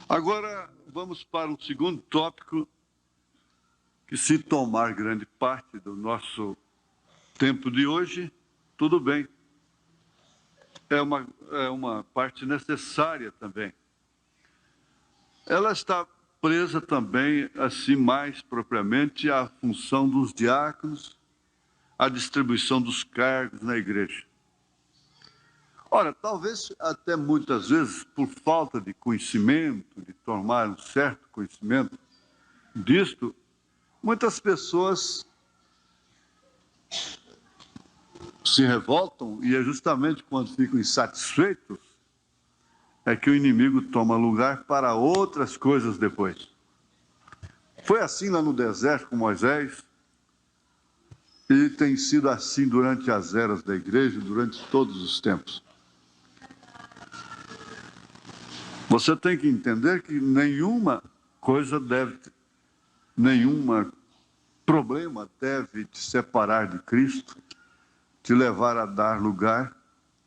Agora, vamos para um segundo tópico, que se tomar grande parte do nosso tempo de hoje, tudo bem. É uma parte necessária também. Ela está presa também, assim, mais propriamente, à função dos diáconos, à distribuição dos cargos na igreja. Ora, talvez até muitas vezes, por falta de conhecimento, de tomar um certo conhecimento disto, muitas pessoas se revoltam e é justamente quando ficam insatisfeitos é que o inimigo toma lugar para outras coisas depois. Foi assim lá no deserto com Moisés e tem sido assim durante as eras da igreja, durante todos os tempos. Você tem que entender que nenhuma problema deve te separar de Cristo, te levar a dar lugar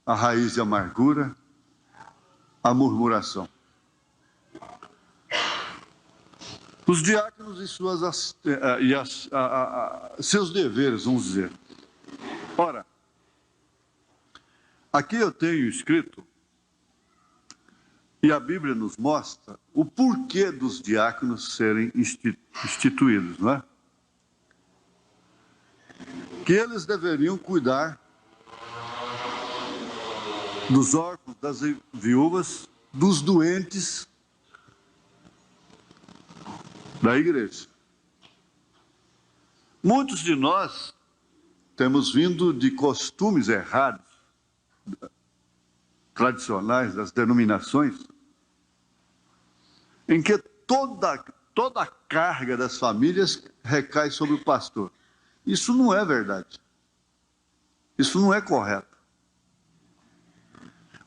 à raiz de amargura, à murmuração. Os diáconos e seus deveres, vamos dizer. Ora, aqui eu tenho escrito, e a Bíblia nos mostra o porquê dos diáconos serem instituídos, não é? Que eles deveriam cuidar dos órfãos, das viúvas, dos doentes da igreja. Muitos de nós temos vindo de costumes errados, tradicionais das denominações, em que toda a carga das famílias recai sobre o pastor. Isso não é verdade. Isso não é correto.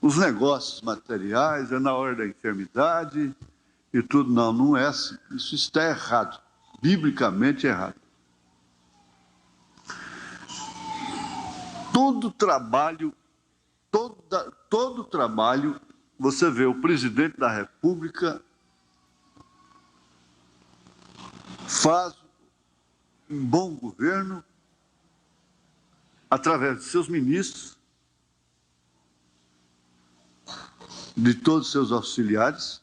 Os negócios materiais, é na hora da enfermidade e tudo, não é assim. Isso está errado, biblicamente errado. Todo trabalho, você vê o presidente da República faz um bom governo através de seus ministros, de todos os seus auxiliares,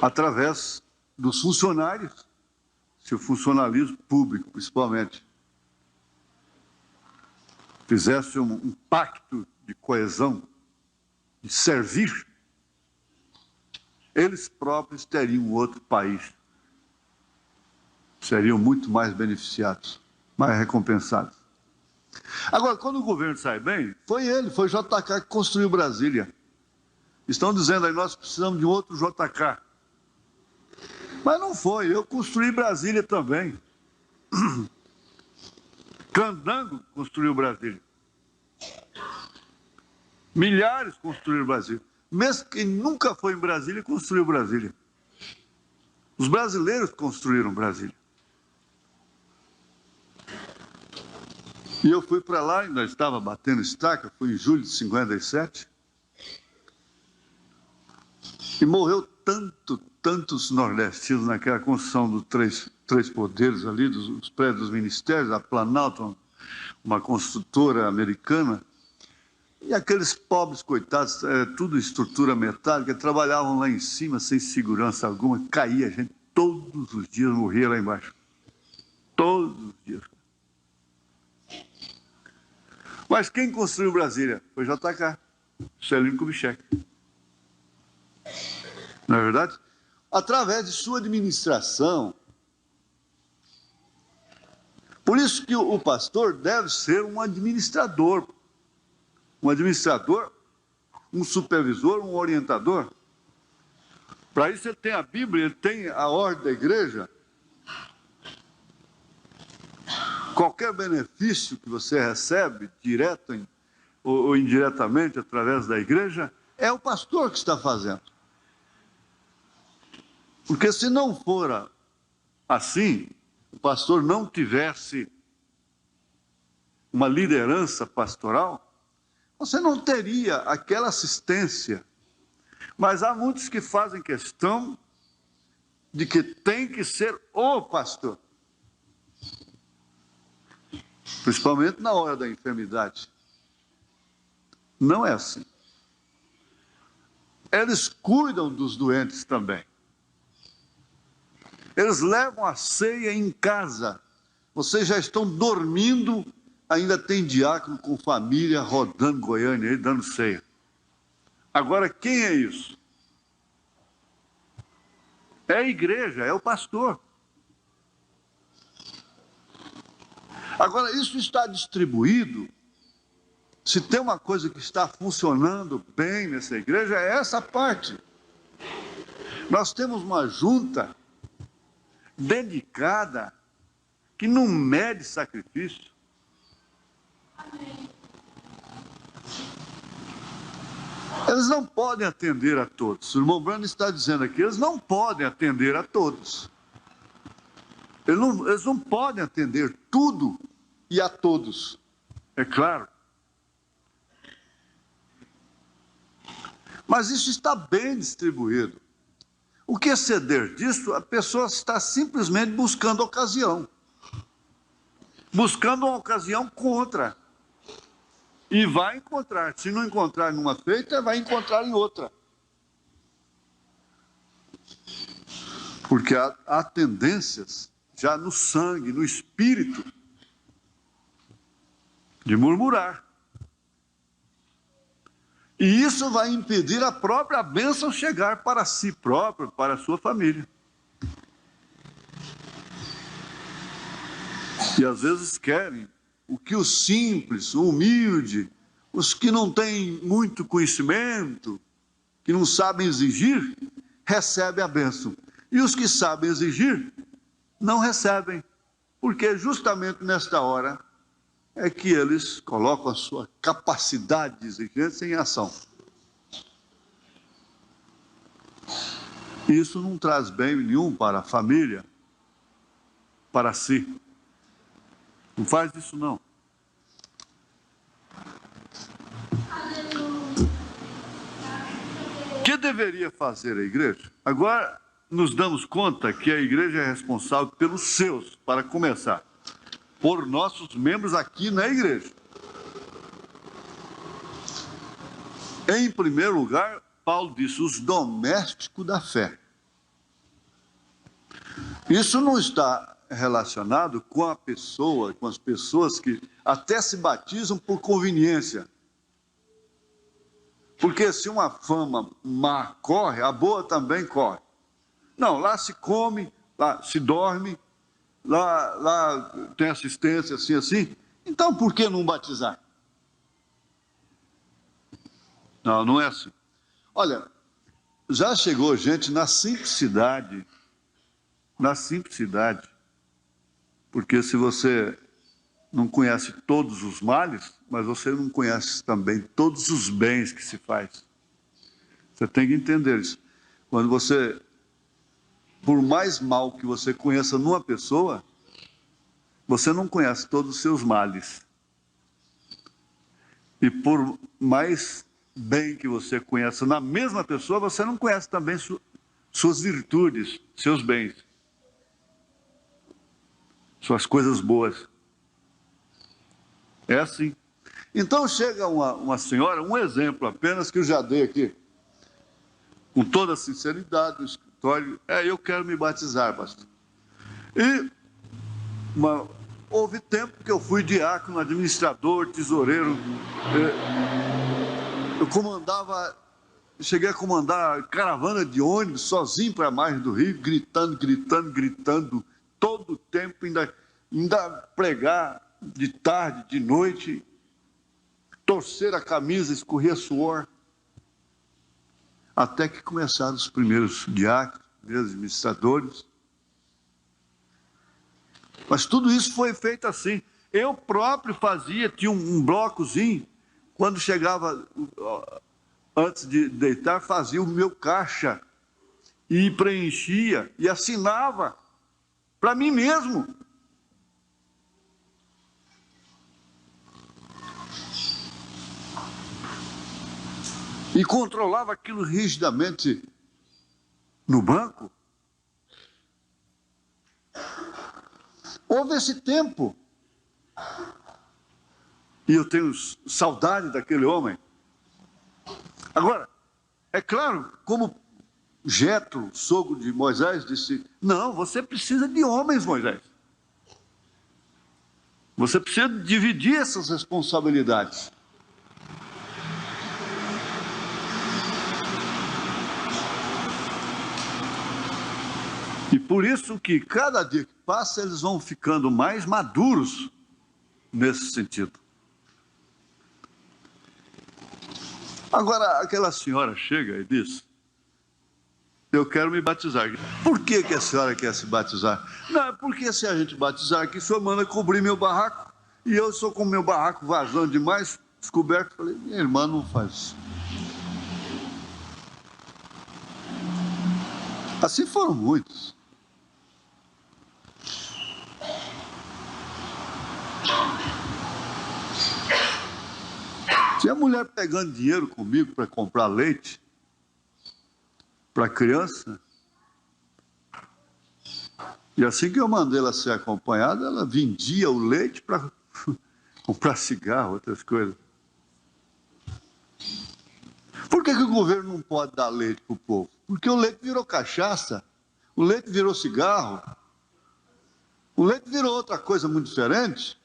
através dos funcionários, se o funcionalismo público, principalmente, fizesse um pacto de coesão, de servir, eles próprios teriam outro país. Seriam muito mais beneficiados, mais recompensados. Agora, quando o governo sai bem, foi JK que construiu Brasília. Estão dizendo aí, nós precisamos de outro JK. Mas não foi, eu construí Brasília também. Candango construiu Brasília. Milhares construíram Brasília. Mesmo quem nunca foi em Brasília, construiu Brasília. Os brasileiros construíram Brasília. E eu fui para lá, ainda estava batendo estaca, fui em julho de 57. E morreu tantos nordestinos naquela construção dos três poderes ali, dos prédios dos ministérios, a Planalto, uma construtora americana. E aqueles pobres coitados, tudo estrutura metálica, trabalhavam lá em cima sem segurança alguma, caía a gente todos os dias, morria lá embaixo. Todos os dias. Mas quem construiu Brasília? Foi JK, Juscelino Kubitschek. Não é verdade? Através de sua administração. Por isso que o pastor deve ser um administrador. Um administrador, um supervisor, um orientador. Para isso ele tem a Bíblia, ele tem a ordem da igreja. Qualquer benefício que você recebe, direto ou indiretamente, através da igreja, é o pastor que está fazendo. Porque se não for assim, o pastor não tivesse uma liderança pastoral, você não teria aquela assistência, Mas há muitos que fazem questão de que tem que ser o pastor. Principalmente na hora da enfermidade. Não é assim. Eles cuidam dos doentes também. Eles levam a ceia em casa. Vocês já estão dormindo, ainda tem diácono com família rodando Goiânia aí, dando ceia. Agora, quem é isso? É a igreja, é o pastor. Agora, isso está distribuído. Se tem uma coisa que está funcionando bem nessa igreja, é essa parte. Nós temos uma junta dedicada, que não mede sacrifício. Eles não podem atender a todos. O irmão Brando está dizendo aqui, eles não podem atender a todos. Eles não podem atender tudo e a todos. É claro. Mas isso está bem distribuído. O que exceder disso, a pessoa está simplesmente buscando ocasião. Buscando uma ocasião contra. E vai encontrar. Se não encontrar numa feita, vai encontrar em outra. Porque há tendências, já no sangue, no espírito, de murmurar. E isso vai impedir a própria bênção chegar para si próprio, para a sua família. E às vezes querem o que o simples, o humilde, os que não têm muito conhecimento, que não sabem exigir, recebem a bênção. E os que sabem exigir, não recebem. Porque justamente nesta hora é que eles colocam a sua capacidade de exigência em ação. Isso não traz bem nenhum para a família, para si. Não faz isso, não. O que deveria fazer a igreja? Agora, nos damos conta que a igreja é responsável pelos seus, para começar. Por nossos membros aqui na igreja. Em primeiro lugar, Paulo disse, os domésticos da fé. Isso não está relacionado com a pessoa, com as pessoas que até se batizam por conveniência. Porque se uma fama má corre, a boa também corre. Não, lá se come, lá se dorme, lá tem assistência, assim. Então, por que não batizar? Não, não é assim. Olha, já chegou gente na simplicidade, porque se você não conhece todos os males, mas você não conhece também todos os bens que se faz. Você tem que entender isso. Quando você, por mais mal que você conheça numa pessoa, você não conhece todos os seus males. E por mais bem que você conheça na mesma pessoa, você não conhece também suas virtudes, seus bens, suas coisas boas. É assim. Então chega uma senhora, um exemplo apenas que eu já dei aqui, com toda a sinceridade no escritório, eu quero me batizar, pastor. E houve tempo que eu fui diácono, administrador, tesoureiro, cheguei a comandar caravana de ônibus sozinho para a margem do rio, gritando, todo o tempo, ainda pregar de tarde, de noite, torcer a camisa, escorria suor, até que começaram os primeiros diáconos, primeiros administradores. Mas tudo isso foi feito assim. Eu próprio tinha um blocozinho, quando chegava, antes de deitar, fazia o meu caixa, e preenchia, e assinava, para mim mesmo. e controlava aquilo rigidamente no banco. Houve esse tempo. E eu tenho saudade daquele homem. Agora, é claro, como Jetro, sogro de Moisés, disse: não, você precisa de homens, Moisés. Você precisa dividir essas responsabilidades. E por isso que cada dia que passa, eles vão ficando mais maduros nesse sentido. Agora, aquela senhora chega e diz: eu quero me batizar. Por que a senhora quer se batizar? Não, é porque se a gente batizar aqui, o senhor manda cobrir meu barraco. E eu sou com meu barraco vazando demais, descoberto. Falei: minha irmã não faz isso. Assim foram muitos. Tinha mulher pegando dinheiro comigo para comprar leite para a criança. E assim que eu mandei ela ser acompanhada, ela vendia o leite para comprar cigarro, outras coisas. Por que o governo não pode dar leite para o povo? Porque o leite virou cachaça, o leite virou cigarro, o leite virou outra coisa muito diferente.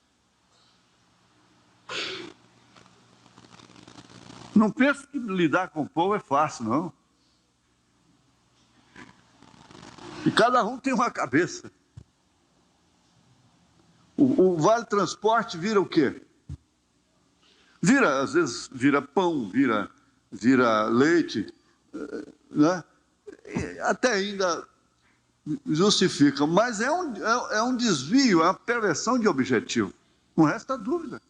Não pense que lidar com o povo é fácil, não. E cada um tem uma cabeça. O Vale Transporte vira o quê? Às vezes vira pão, vira leite, né? Até ainda justifica, mas é um desvio, é uma perversão de objetivo. Não resta dúvida.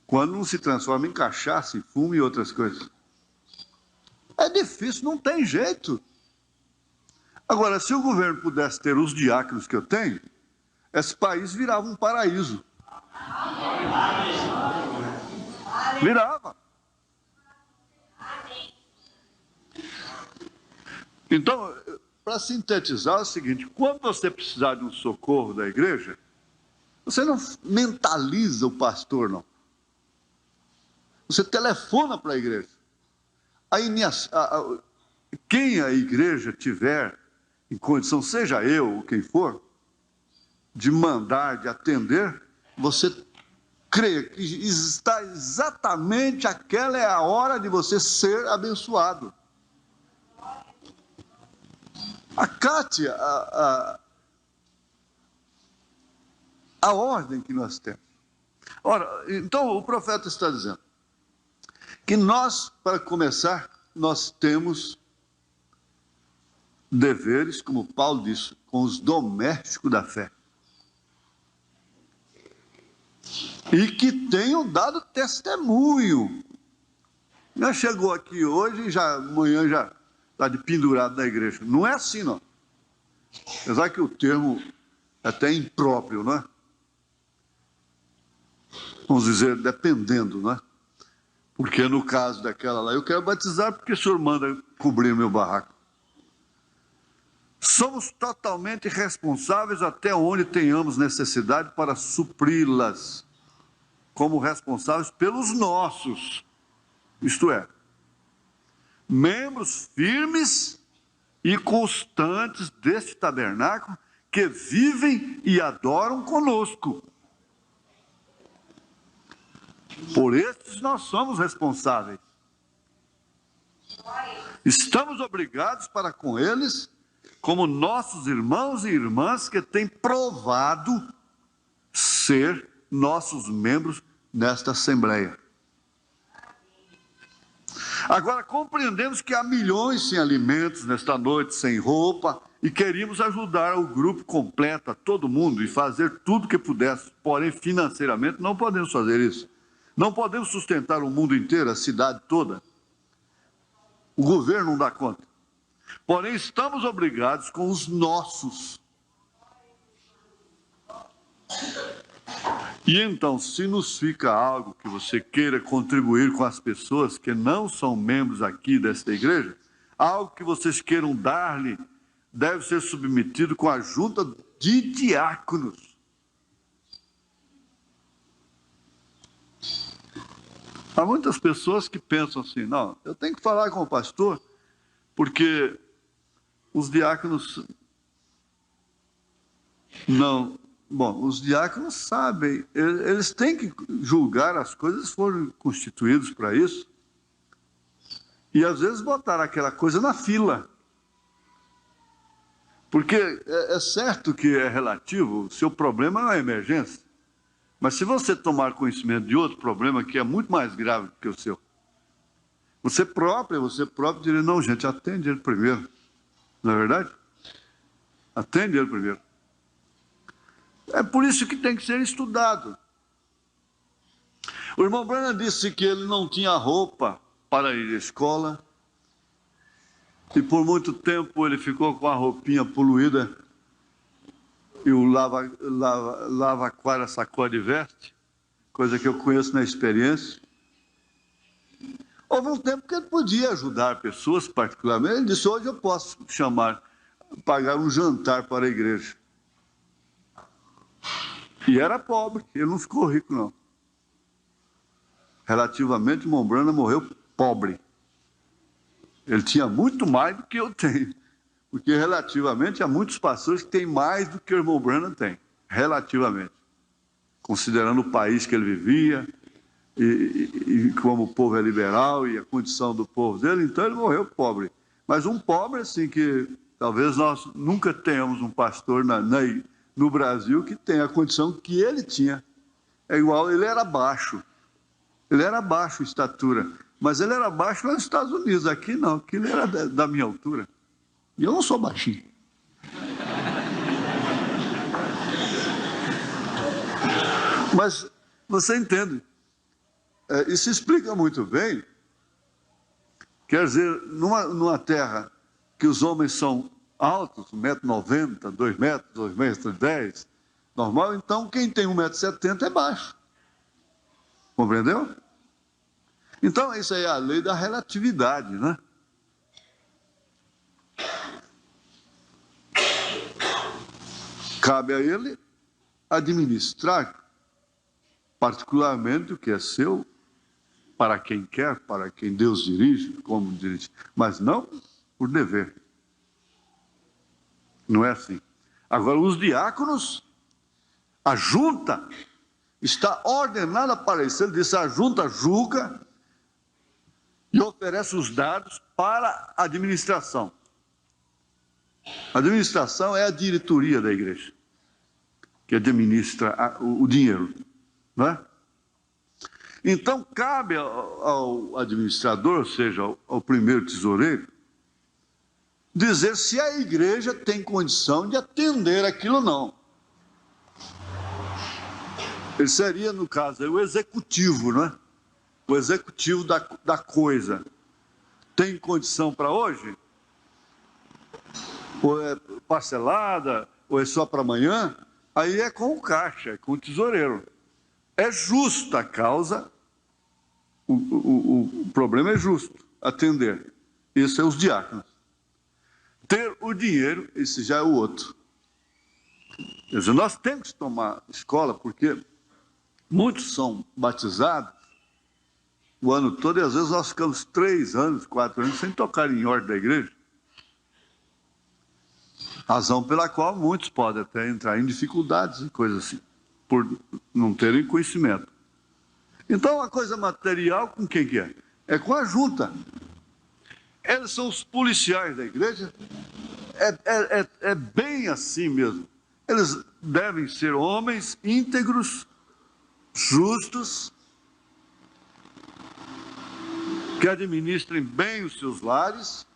Quando não se transforma em cachaça, em fumo e outras coisas. É difícil, não tem jeito. Agora, se o governo pudesse ter os diáconos que eu tenho, esse país virava um paraíso. Virava. Então, para sintetizar, é o seguinte: quando você precisar de um socorro da igreja, você não mentaliza o pastor, não. Você telefona para a igreja. Quem a igreja tiver em condição, seja eu ou quem for, de mandar, de atender, você crê que está exatamente aquela é a hora de você ser abençoado. Acate a ordem que nós temos. Ora, então o profeta está dizendo que nós, para começar, nós temos deveres, como Paulo disse, com os domésticos da fé. E que tenham dado testemunho. Já chegou aqui hoje e amanhã já está de pendurado na igreja. Não é assim, não. Apesar que o termo é até impróprio, não é? Vamos dizer, dependendo, não é? Porque no caso daquela lá, eu quero batizar porque o senhor manda cobrir meu barraco. Somos totalmente responsáveis até onde tenhamos necessidade para supri-las, como responsáveis pelos nossos, isto é, membros firmes e constantes deste tabernáculo que vivem e adoram conosco. Por estes nós somos responsáveis. Estamos obrigados para com eles, como nossos irmãos e irmãs que têm provado ser nossos membros nesta Assembleia. Agora, compreendemos que há milhões sem alimentos nesta noite, sem roupa, e queríamos ajudar o grupo completo, a todo mundo, e fazer tudo o que pudesse. Porém, financeiramente, não podemos fazer isso. Não podemos sustentar o mundo inteiro, a cidade toda. O governo não dá conta. Porém, estamos obrigados com os nossos. E então, se nos fica algo que você queira contribuir com as pessoas que não são membros aqui desta igreja, algo que vocês queiram dar-lhe, deve ser submetido com a junta de diáconos. Há muitas pessoas que pensam assim, não, eu tenho que falar com o pastor, porque os diáconos não... Bom, os diáconos sabem, eles têm que julgar as coisas, foram constituídos para isso, e às vezes botar aquela coisa na fila. Porque é certo que é relativo, o seu problema é uma emergência. Mas se você tomar conhecimento de outro problema que é muito mais grave do que o seu, você próprio diria, não, gente, atende ele primeiro. Não é verdade? Atende ele primeiro. É por isso que tem que ser estudado. O irmão Branham disse que ele não tinha roupa para ir à escola, e por muito tempo ele ficou com a roupinha poluída, e o lava-aquária sacode e veste, coisa que eu conheço na experiência. Houve um tempo que ele podia ajudar pessoas, particularmente. Ele disse, hoje eu posso pagar um jantar para a igreja. E era pobre, ele não ficou rico, não. Relativamente, o irmão Branham morreu pobre. Ele tinha muito mais do que eu tenho. Porque, relativamente, há muitos pastores que têm mais do que o irmão Branham tem. Relativamente. Considerando o país que ele vivia, e como o povo é liberal, e a condição do povo dele, então ele morreu pobre. Mas um pobre, assim, que talvez nós nunca tenhamos um pastor no Brasil que tenha a condição que ele tinha. É igual, ele era baixo. Ele era baixo em estatura. Mas ele era baixo lá nos Estados Unidos. Aqui não, aqui ele era da minha altura. E eu não sou baixinho. Mas você entende. Isso explica muito bem. Quer dizer, numa terra que os homens são altos, 1,90 m, 2 metros, 2,10 m, normal, então quem tem 1,70 m é baixo. Compreendeu? Então, isso aí é a lei da relatividade, né? Cabe a ele administrar, particularmente o que é seu, para quem quer, para quem Deus dirige, como dirige, mas não por dever. Não é assim. Agora, os diáconos, a junta está ordenada para isso. Ele disse, a junta julga e oferece os dados para a administração. A administração é a diretoria da igreja, que administra o dinheiro, não é? Então, cabe ao administrador, ou seja, ao primeiro tesoureiro, dizer se a igreja tem condição de atender aquilo ou não. Ele seria, no caso, o executivo, não é? O executivo da coisa. Tem condição para hoje? Ou é parcelada, ou é só para amanhã? Aí é com o caixa, é com o tesoureiro. É justa a causa, o problema é justo, atender. Isso é os diáconos. Ter o dinheiro, esse já é o outro. Quer dizer, nós temos que tomar escola, porque muitos são batizados o ano todo, e às vezes nós ficamos 3 anos, 4 anos, sem tocar em ordem da igreja. Razão pela qual muitos podem até entrar em dificuldades e coisas assim, por não terem conhecimento. Então, a coisa material, com quem que é? É com a junta. Eles são os policiais da igreja. É bem assim mesmo. Eles devem ser homens íntegros, justos, que administrem bem os seus lares,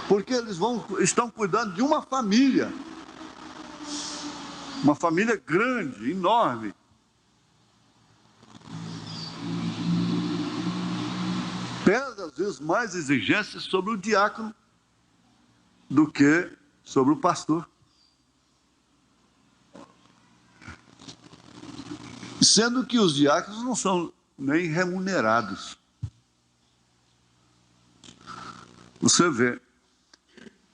porque eles estão cuidando de uma família grande, enorme. Pesa, às vezes, mais exigências sobre o diácono do que sobre o pastor. sendo que os diáconos não são nem remunerados. Você vê,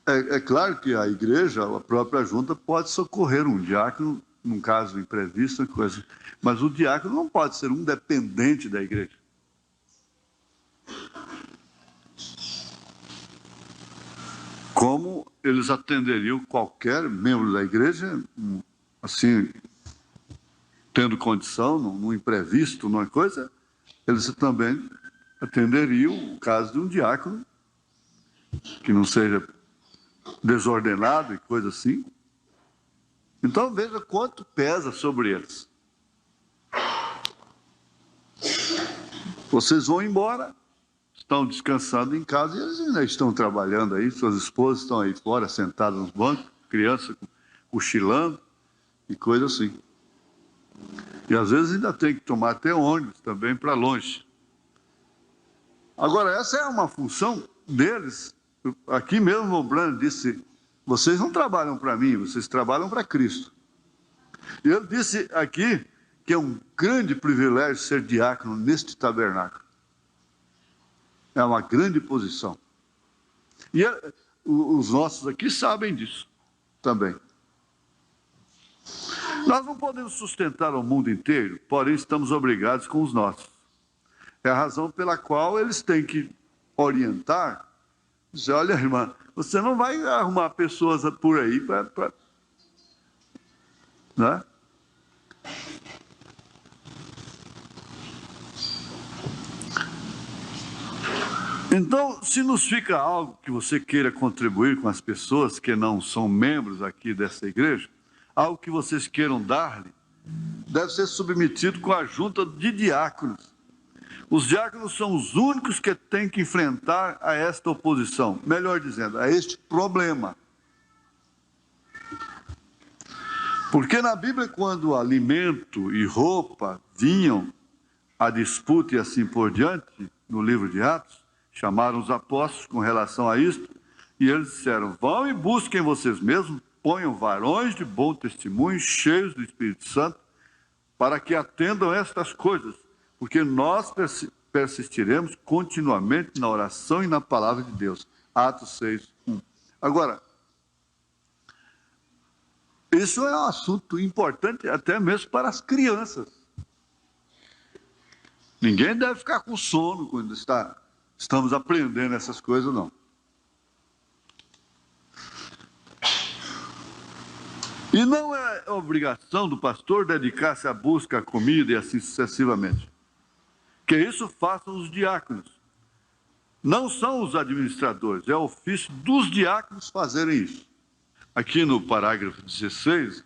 é claro que a igreja, a própria junta, pode socorrer um diácono, num caso imprevisto, coisa, mas o diácono não pode ser um dependente da igreja. Como eles atenderiam qualquer membro da igreja, assim, tendo condição, num imprevisto, numa coisa, eles também atenderiam o caso de um diácono, que não seja desordenado e coisa assim. Então veja quanto pesa sobre eles. Vocês vão embora, estão descansando em casa e eles ainda estão trabalhando aí, suas esposas estão aí fora, sentadas nos bancos, criança cochilando e coisa assim. E às vezes ainda tem que tomar até ônibus também para longe. Agora, essa é uma função deles. Aqui mesmo o Brando disse, vocês não trabalham para mim, vocês trabalham para Cristo. E ele disse aqui que é um grande privilégio ser diácono neste tabernáculo. É uma grande posição. E os nossos aqui sabem disso também. Nós não podemos sustentar o mundo inteiro, porém estamos obrigados com os nossos. É a razão pela qual eles têm que orientar. Dizer, olha, irmã, você não vai arrumar pessoas por aí para... Né? Então, se nos fica algo que você queira contribuir com as pessoas que não são membros aqui dessa igreja, algo que vocês queiram dar-lhe, deve ser submetido com a junta de diáconos. Os diáconos são os únicos que têm que enfrentar a esta oposição, melhor dizendo, a este problema. Porque na Bíblia, quando alimento e roupa vinham a disputa e assim por diante, no livro de Atos, chamaram os apóstolos com relação a isto, e eles disseram, vão e busquem vocês mesmos, ponham varões de bom testemunho, cheios do Espírito Santo, para que atendam estas coisas, porque nós persistiremos continuamente na oração e na palavra de Deus. Atos 6, 1. Agora, isso é um assunto importante até mesmo para as crianças. Ninguém deve ficar com sono quando estamos aprendendo essas coisas, não. E não é obrigação do pastor dedicar-se à busca, à comida e assim sucessivamente. Que isso façam os diáconos. Não são os administradores, é o ofício dos diáconos fazerem isso. Aqui no parágrafo 16,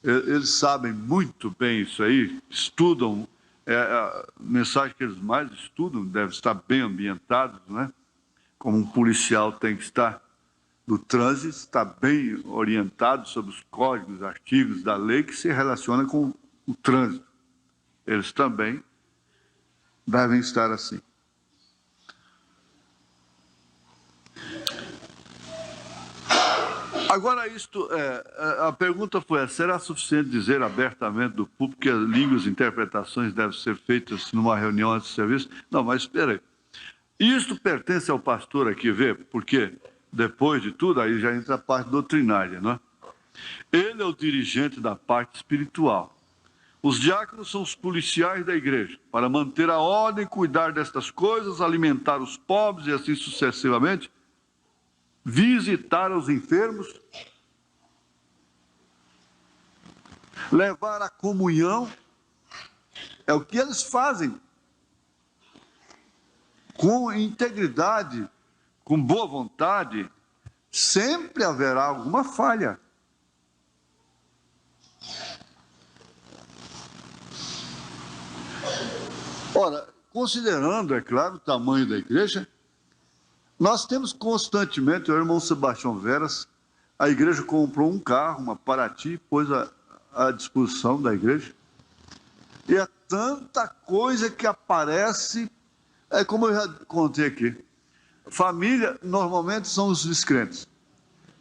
eles sabem muito bem isso aí, estudam, a mensagem que eles mais estudam, devem estar bem ambientados, né? Como um policial tem que estar no trânsito, está bem orientado sobre os códigos, artigos da lei que se relacionam com o trânsito. Eles também devem estar assim. Agora, a pergunta foi, será suficiente dizer abertamente do público que as línguas e interpretações devem ser feitas numa reunião antes do serviço? Não, mas espera aí. Isto pertence ao pastor aqui, vê? Porque, depois de tudo, aí já entra a parte doutrinária, não é? Ele é o dirigente da parte espiritual. Os diáconos são os policiais da igreja, para manter a ordem, cuidar destas coisas, alimentar os pobres e assim sucessivamente, visitar os enfermos, levar a comunhão, é o que eles fazem, com integridade, com boa vontade. Sempre haverá alguma falha. Ora, considerando, é claro, o tamanho da igreja, nós temos constantemente, o irmão Sebastião Veras, a igreja comprou um carro, uma Paraty, pôs à disposição da igreja. E é tanta coisa que aparece, como eu já contei aqui. Família, normalmente, são os descrentes.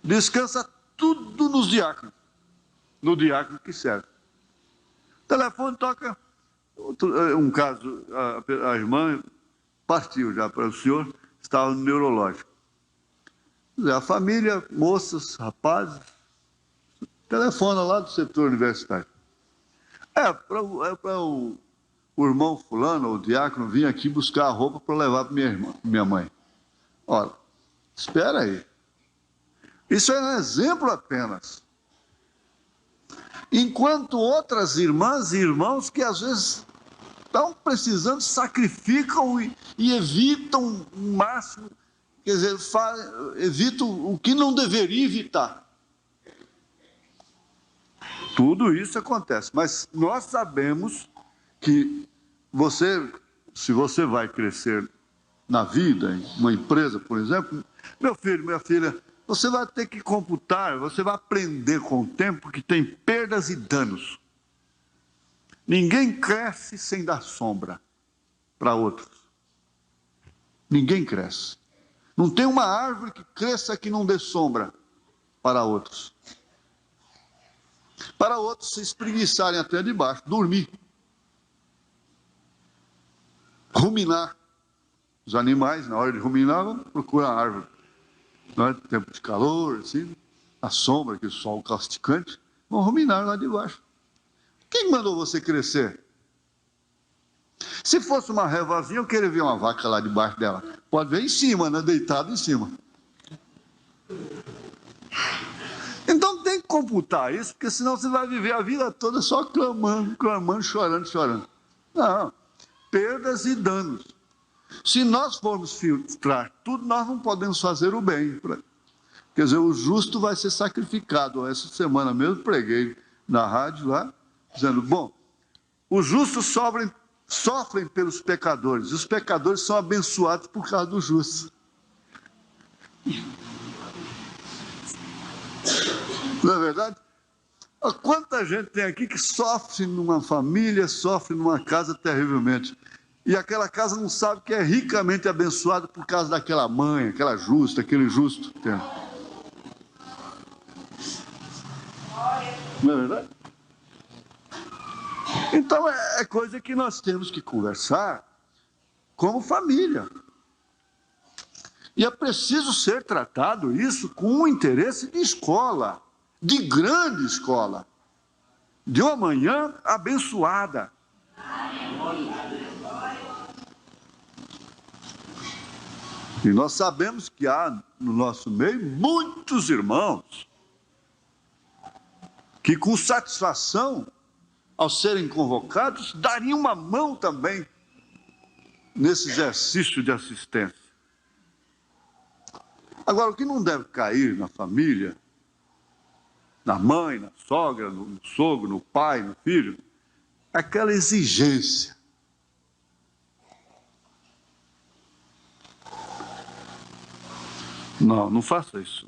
Descansa tudo nos diáconos, no diácono que serve. telefone toca. Um caso, a irmã partiu já para o senhor, estava no neurológico. A família, moças, rapazes, telefona lá do setor universitário. Para o irmão fulano, o diácono, vir aqui buscar a roupa para levar para minha mãe. Ora, espera aí. Isso é um exemplo apenas. Enquanto outras irmãs e irmãos que às vezes estão precisando, sacrificam e evitam o máximo, quer dizer, evitam o que não deveria evitar. Tudo isso acontece, mas nós sabemos que se você vai crescer na vida, em uma empresa, por exemplo, meu filho, minha filha, você vai ter que computar, você vai aprender com o tempo que tem perdas e danos. Ninguém cresce sem dar sombra para outros. Ninguém cresce. Não tem uma árvore que cresça que não dê sombra para outros. Para outros se espreguiçarem até debaixo, dormir. Ruminar. Os animais, na hora de ruminar, vão procurar a árvore. Não é? Tempo de calor, assim, a sombra, aquele sol causticante, vão ruminar lá debaixo. Quem mandou você crescer? Se fosse uma revazinha, eu queria ver uma vaca lá debaixo dela. Pode ver em cima, né? Deitado em cima. Então tem que computar isso, porque senão você vai viver a vida toda só clamando, clamando, chorando, chorando. Não, perdas e danos. Se nós formos filtrar tudo, nós não podemos fazer o bem. Quer dizer, o justo vai ser sacrificado. Essa semana mesmo preguei na rádio lá, dizendo, bom, os justos sofrem pelos pecadores, os pecadores são abençoados por causa dos justos. Não é verdade? Quanta gente tem aqui que sofre numa família, sofre numa casa terrivelmente. E aquela casa não sabe que é ricamente abençoada por causa daquela mãe, aquela justa, aquele justo. Não é verdade? Então é coisa que nós temos que conversar como família. E é preciso ser tratado isso com um interesse de escola, de grande escola, de uma manhã abençoada. E nós sabemos que há no nosso meio muitos irmãos que com satisfação, ao serem convocados, dariam uma mão também nesse exercício de assistência. Agora, o que não deve cair na família, na mãe, na sogra, no sogro, no pai, no filho, é aquela exigência. Não faça isso.